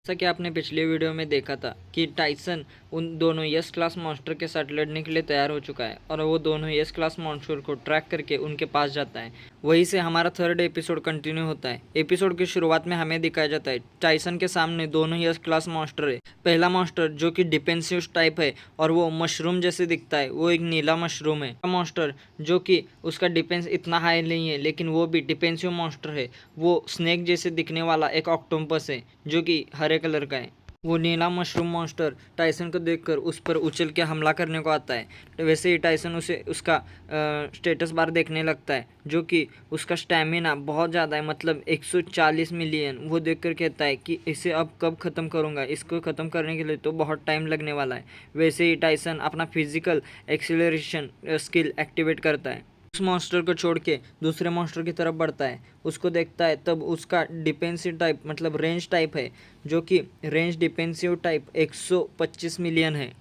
जैसा कि आपने पिछले वीडियो में देखा था कि टाइसन उन दोनों यस क्लास मॉन्स्टर के साथ लड़ने के लिए तैयार हो चुका है और वो दोनों यस क्लास मॉन्स्टर को ट्रैक करके उनके पास जाता है। वहीं से हमारा थर्ड एपिसोड कंटिन्यू होता है। एपिसोड की शुरुआत में हमें दिखाया जाता है टाइसन के सामने दोनों यस क्लास मॉन्स्टर है। पहला मॉन्स्टर जो कि डिफेंसिव टाइप है और वो मशरूम जैसे दिखता है, वो एक नीला मशरूम है। मॉन्स्टर जो कि उसका डिफेंस इतना हाई नहीं है लेकिन वो भी डिफेंसिव मॉन्स्टर है, वो स्नेक जैसे दिखने वाला एक ऑक्टोपस है जो कि हरे कलर का है। वो नीला मशरूम मॉन्स्टर टाइसन को देखकर उस पर उछल के हमला करने को आता है। तो वैसे ही टाइसन उसे उसका स्टेटस बार देखने लगता है जो कि उसका स्टैमिना बहुत ज़्यादा है, मतलब 140 मिलियन। वो देखकर कहता है कि इसे अब कब ख़त्म करूँगा, इसको ख़त्म करने के लिए तो बहुत टाइम लगने वाला है। वैसे ही टाइसन अपना फिजिकल एक्सीलरेशन स्किल एक्टिवेट करता है। उस मॉन्स्टर को छोड़ के दूसरे मॉन्स्टर की तरफ बढ़ता है, उसको देखता है। तब उसका डिफेंसिव टाइप मतलब रेंज टाइप है जो कि रेंज डिफेंसिव टाइप 125 मिलियन है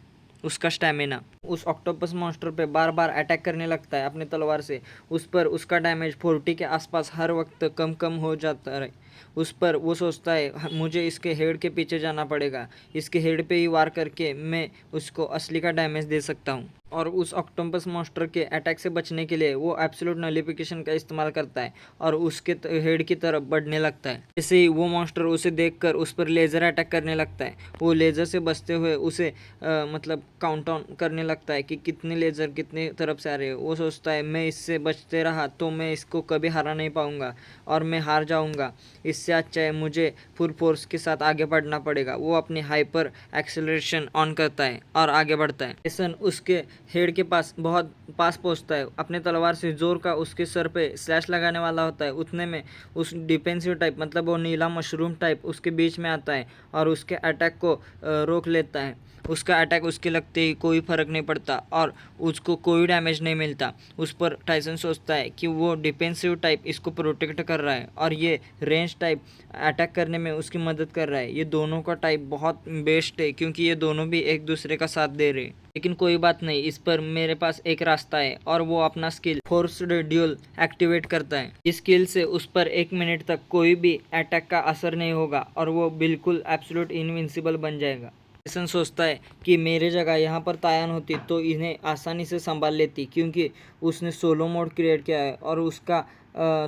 उसका स्टैमिना। उस ऑक्टोपस मॉन्स्टर पे बार बार अटैक करने लगता है अपने तलवार से। उस पर उसका डैमेज 40 के आसपास हर वक्त कम कम हो जाता है। उस पर वो सोचता है मुझे इसके हेड के पीछे जाना पड़ेगा, इसके हेड पे ही वार करके मैं उसको असली का डैमेज दे सकता हूँ। और उस ऑक्टोपस मॉन्स्टर के अटैक से बचने के लिए वो एब्सोल्यूट नलिफिकेशन का इस्तेमाल करता है और उसके हेड की तरफ बढ़ने लगता है। जैसे ही वो मॉन्स्टर उसे देखकर उस पर लेज़र अटैक करने लगता है, वो लेज़र से बचते हुए उसे मतलब काउंट करने लगता है कि कितने लेज़र कितने तरफ से आ रहे हैं। वो सोचता है मैं इससे बचते रहा तो मैं इसको कभी हरा नहीं पाऊंगा और मैं हार जाऊंगा। इससे अच्छा है मुझे फुल फोर्स के साथ आगे बढ़ना पड़ेगा। वो अपनी हाइपर एक्सेलरेशन ऑन करता है और आगे बढ़ता है। टाइसन उसके हेड के पास बहुत पास पहुंचता है, अपने तलवार से जोर का उसके सर पे स्लैश लगाने वाला होता है। उतने में उस डिफेंसिव टाइप मतलब वो नीला मशरूम टाइप उसके बीच में आता है और उसके अटैक को रोक लेता है। उसका अटैक उसके लगते ही कोई फर्क नहीं पड़ता और उसको कोई डैमेज नहीं मिलता। उस पर टाइसन सोचता है कि वो डिफेंसिव टाइप इसको प्रोटेक्ट कर रहा है और ये रेंज टाइप अटैक करने में उसकी मदद कर रहा है। ये दोनों का टाइप बहुत बेस्ट है क्योंकि ये दोनों भी एक दूसरे का साथ दे रहे हैं। लेकिन कोई बात नहीं, इस पर मेरे पास एक रास्ता है और वो अपना स्किल फोर्स्ड ड्यूल एक्टिवेट करता है। इस स्किल से उस पर 1 मिनट तक कोई भी अटैक का असर नहीं होगा और वो बिल्कुल एब्सोल्यूट इनविंसिबल बन जाएगा। जैसन सोचता है कि मेरे जगह यहाँ पर तायन होती तो इन्हें आसानी से संभाल लेती, क्योंकि उसने सोलो मोड क्रिएट किया है और उसका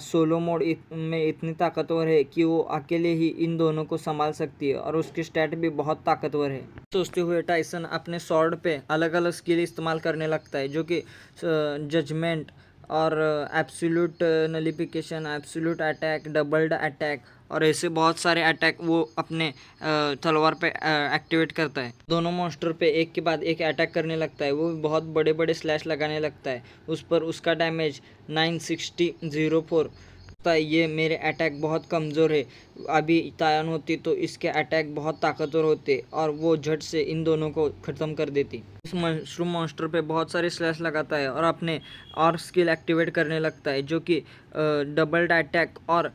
सोलो मोड में इतनी ताकतवर है कि वो अकेले ही इन दोनों को संभाल सकती है और उसकी स्टैट भी बहुत ताकतवर है। सोचते हुए टाइसन अपने स्वॉर्ड पे अलग अलग स्किल इस्तेमाल करने लगता है जो कि जजमेंट और absolute नलिफिकेशन, absolute attack, doubled attack और ऐसे बहुत सारे अटैक वो अपने तलवार पे एक्टिवेट करता है। दोनों मॉन्स्टर पे एक के बाद एक अटैक करने लगता है। वो बहुत बड़े बड़े स्लैश लगाने लगता है। उस पर उसका डैमेज 960 लगता है। ये मेरे अटैक बहुत कमज़ोर है, अभी तायन होती तो इसके अटैक बहुत ताकतवर होते और वो झट से इन दोनों को ख़त्म कर देती। इस मशरूम मॉन्स्टर पे बहुत सारे स्लैश लगाता है और अपने और स्किल एक्टिवेट करने लगता है जो कि डबल्ड अटैक और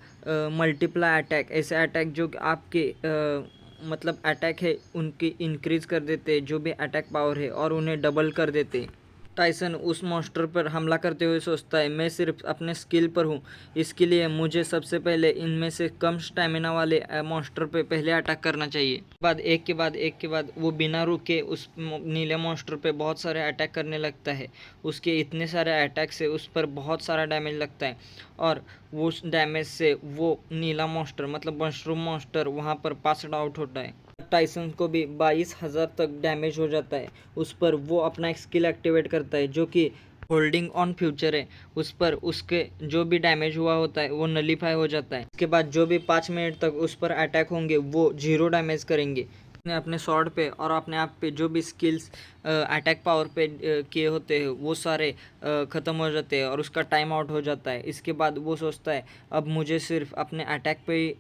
मल्टीप्लाई अटैक। ऐसे अटैक जो आपके मतलब अटैक है उनकी इंक्रीज कर देते, जो भी अटैक पावर है, और उन्हें डबल कर देते। टाइसन उस मॉन्स्टर पर हमला करते हुए सोचता है मैं सिर्फ अपने स्किल पर हूँ, इसके लिए मुझे सबसे पहले इनमें से कम स्टैमिना वाले मॉन्स्टर पे पहले अटैक करना चाहिए। एक के बाद वो बिना रुके उस नीले मॉन्स्टर पे बहुत सारे अटैक करने लगता है। उसके इतने सारे अटैक से उस पर बहुत सारा डैमेज लगता है और वो उस डैमेज से वो नीला मॉन्स्टर मतलब मशरूम मॉन्स्टर वहाँ पर पासड आउट होता है। टाइसन को भी 22,000 तक डैमेज हो जाता है। उस पर वो अपना एक स्किल एक्टिवेट करता है जो कि होल्डिंग ऑन फ्यूचर है। उस पर उसके जो भी डैमेज हुआ होता है वो नलीफाई हो जाता है। इसके बाद जो भी 5 मिनट तक उस पर अटैक होंगे वो 0 डैमेज करेंगे। अपने स्वॉर्ड पे और अपने आप पे जो भी स्किल्स अटैक पावर पे किए होते हैं वो सारे ख़त्म हो जाते हैं और उसका टाइम आउट हो जाता है। इसके बाद वो सोचता है अब मुझे सिर्फ अपने अटैक पे ही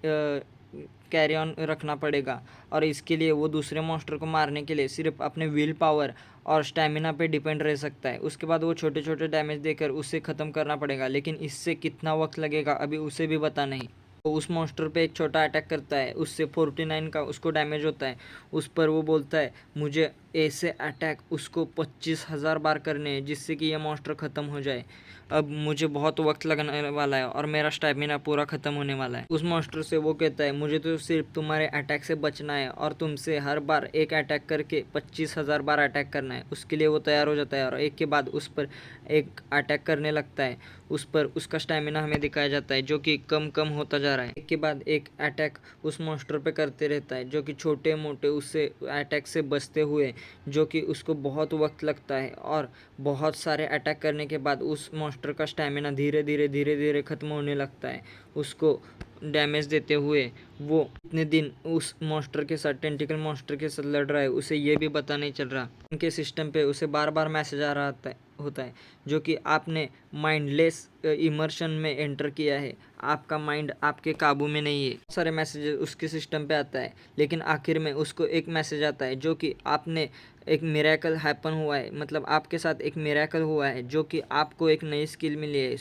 कैरी ऑन रखना पड़ेगा और इसके लिए वो दूसरे मॉन्स्टर को मारने के लिए सिर्फ अपने विल पावर और स्टैमिना पे डिपेंड रह सकता है। उसके बाद वो छोटे छोटे डैमेज देकर उसे ख़त्म करना पड़ेगा, लेकिन इससे कितना वक्त लगेगा अभी उसे भी पता नहीं। तो उस मॉन्स्टर पे एक छोटा अटैक करता है, उससे 49 का उसको डैमेज होता है। उस पर वो बोलता है मुझे ऐसे अटैक उसको 25,000 बार करने हैं जिससे कि यह मॉन्स्टर ख़त्म हो जाए। अब मुझे बहुत वक्त लगने वाला है और मेरा स्टैमिना पूरा ख़त्म होने वाला है। उस मॉन्स्टर से वो कहता है मुझे तो सिर्फ तुम्हारे अटैक से बचना है और तुमसे हर बार एक अटैक करके 25,000 बार अटैक करना है। उसके लिए वो तैयार हो जाता है और एक के बाद उस पर एक अटैक करने लगता है। उस पर उसका स्टैमिना हमें दिखाया जाता है जो कि कम कम होता जा रहा है। एक के बाद एक अटैक उस मॉन्स्टर पे करते रहता है जो कि छोटे मोटे उससे अटैक से बचते हुए, जो कि उसको बहुत वक्त लगता है और बहुत सारे अटैक करने के बाद उस मॉन्स्टर का स्टैमिना धीरे धीरे ख़त्म होने लगता है। उसको डैमेज देते हुए वो इतने दिन उस मॉन्स्टर के साथ, टेंटिकल मॉन्स्टर के साथ लड़ रहा है, उसे ये भी पता नहीं चल रहा। उनके सिस्टम पे उसे बार बार मैसेज आ रहा होता है जो कि आपने माइंडलेस इमर्शन में एंटर किया है, आपका माइंड आपके काबू में नहीं है। बहुत सारे मैसेजेस उसके सिस्टम पे आता है, लेकिन आखिर में उसको एक मैसेज आता है जो कि आपने एक मिरेकल हैपन हुआ है, मतलब आपके साथ एक मिरेकल हुआ है जो कि आपको एक नई स्किल मिली है,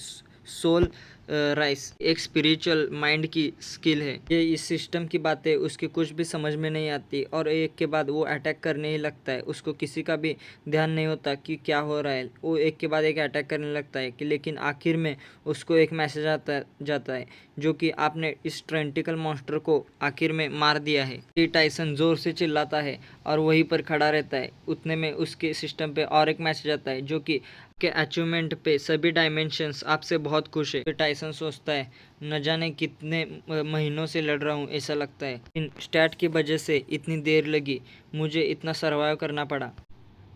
सोल राइस, एक स्पिरिचुअल माइंड की स्किल है। ये इस सिस्टम की बातें उसकी कुछ भी समझ में नहीं आती और एक के बाद वो अटैक करने ही लगता है। उसको किसी का भी ध्यान नहीं होता कि क्या हो रहा है, वो एक के बाद एक अटैक करने लगता है कि लेकिन आखिर में उसको एक मैसेज आता जाता है जो कि आपने इस टेंटिकल मॉन्स्टर को आखिर में मार दिया है। ये टाइसन जोर से चिल्लाता है और वहीं पर खड़ा रहता है। उतने में उसके सिस्टम पे और एक मैसेज आता है जो कि के अचीवमेंट पे सभी डायमेंशंस आपसे बहुत खुश है। टाइसन सोचता है न जाने कितने महीनों से लड़ रहा हूँ, ऐसा लगता है इन स्टैट की वजह से इतनी देर लगी, मुझे इतना सर्वाइव करना पड़ा।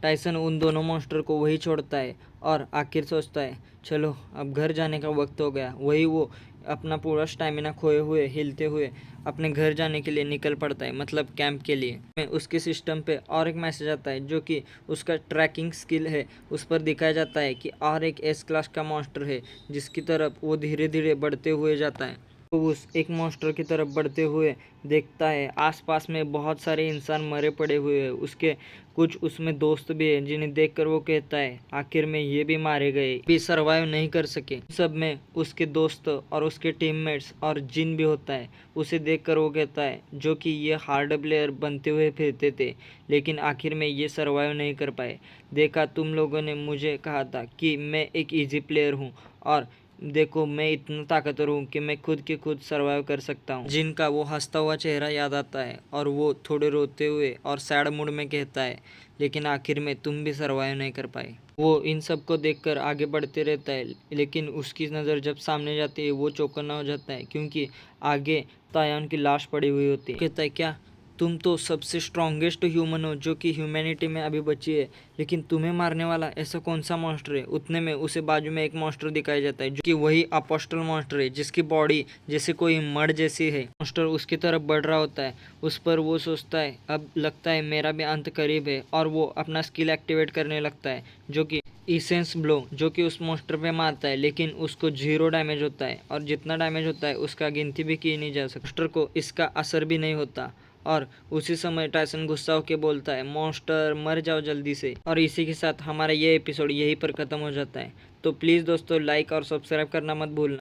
टाइसन उन दोनों मॉन्स्टर को वही छोड़ता है और आखिर सोचता है चलो अब घर जाने का वक्त हो गया। वही वो अपना पूरा स्टैमिना खोए हुए, हिलते हुए अपने घर जाने के लिए निकल पड़ता है, मतलब कैंप के लिए। में उसके सिस्टम पे और एक मैसेज आता है जो कि उसका ट्रैकिंग स्किल है, उस पर दिखाया जाता है कि और एक एस क्लास का मॉन्स्टर है जिसकी तरफ वो धीरे धीरे बढ़ते हुए जाता है। वो उस एक मॉन्स्टर की तरफ बढ़ते हुए देखता है आसपास में बहुत सारे इंसान मरे पड़े हुए हैं, उसके कुछ उसमें दोस्त भी हैं जिन्हें देखकर वो कहता है आखिर में ये भी मारे गए, भी सरवाइव नहीं कर सके। सब में उसके दोस्त और उसके टीममेट्स और जिन भी होता है, उसे देखकर वो कहता है जो कि ये हार्ड प्लेयर बनते हुए फिरते थे लेकिन आखिर में ये सरवाइव नहीं कर पाए। देखा तुम लोगों ने मुझे कहा था कि मैं एक ईजी प्लेयर हूँ और देखो मैं इतना ताकतवर हूँ कि मैं खुद के खुद सर्वाइव कर सकता हूँ। जिनका वो हंसता हुआ चेहरा याद आता है और वो थोड़े रोते हुए और सैड मूड में कहता है लेकिन आखिर में तुम भी सर्वाइव नहीं कर पाए। वो इन सब को देखकर आगे बढ़ते रहता है लेकिन उसकी नज़र जब सामने जाती है वो चौकन्ना हो जाता है क्योंकि आगे तायान की लाश पड़ी हुई होती है। कहता है क्या तुम तो सबसे स्ट्रॉन्गेस्ट ह्यूमन हो जो कि ह्यूमैनिटी में अभी बची है, लेकिन तुम्हें मारने वाला ऐसा कौन सा मॉन्स्टर है। उतने में उसे बाजू में एक मॉन्स्टर दिखाया जाता है जो कि वही अपोस्टल मॉन्स्टर है जिसकी बॉडी जैसे कोई मड जैसी है। मॉन्स्टर उसकी तरफ बढ़ रहा होता है, उस पर वो सोचता है अब लगता है मेरा भी अंत करीब है और वो अपना स्किल एक्टिवेट करने लगता है जो कि इसेंस ब्लो, जो कि उस मॉन्स्टर पे मारता है लेकिन उसको 0 डैमेज होता है और जितना डैमेज होता है उसका गिनती भी की नहीं जा सकती। मॉन्स्टर को इसका असर भी नहीं होता और उसी समय टाइसन गुस्सा होकर बोलता है मॉन्स्टर मर जाओ जल्दी से। और इसी के साथ हमारा ये एपिसोड यहीं पर ख़त्म हो जाता है। तो प्लीज़ दोस्तों लाइक और सब्सक्राइब करना मत भूलना।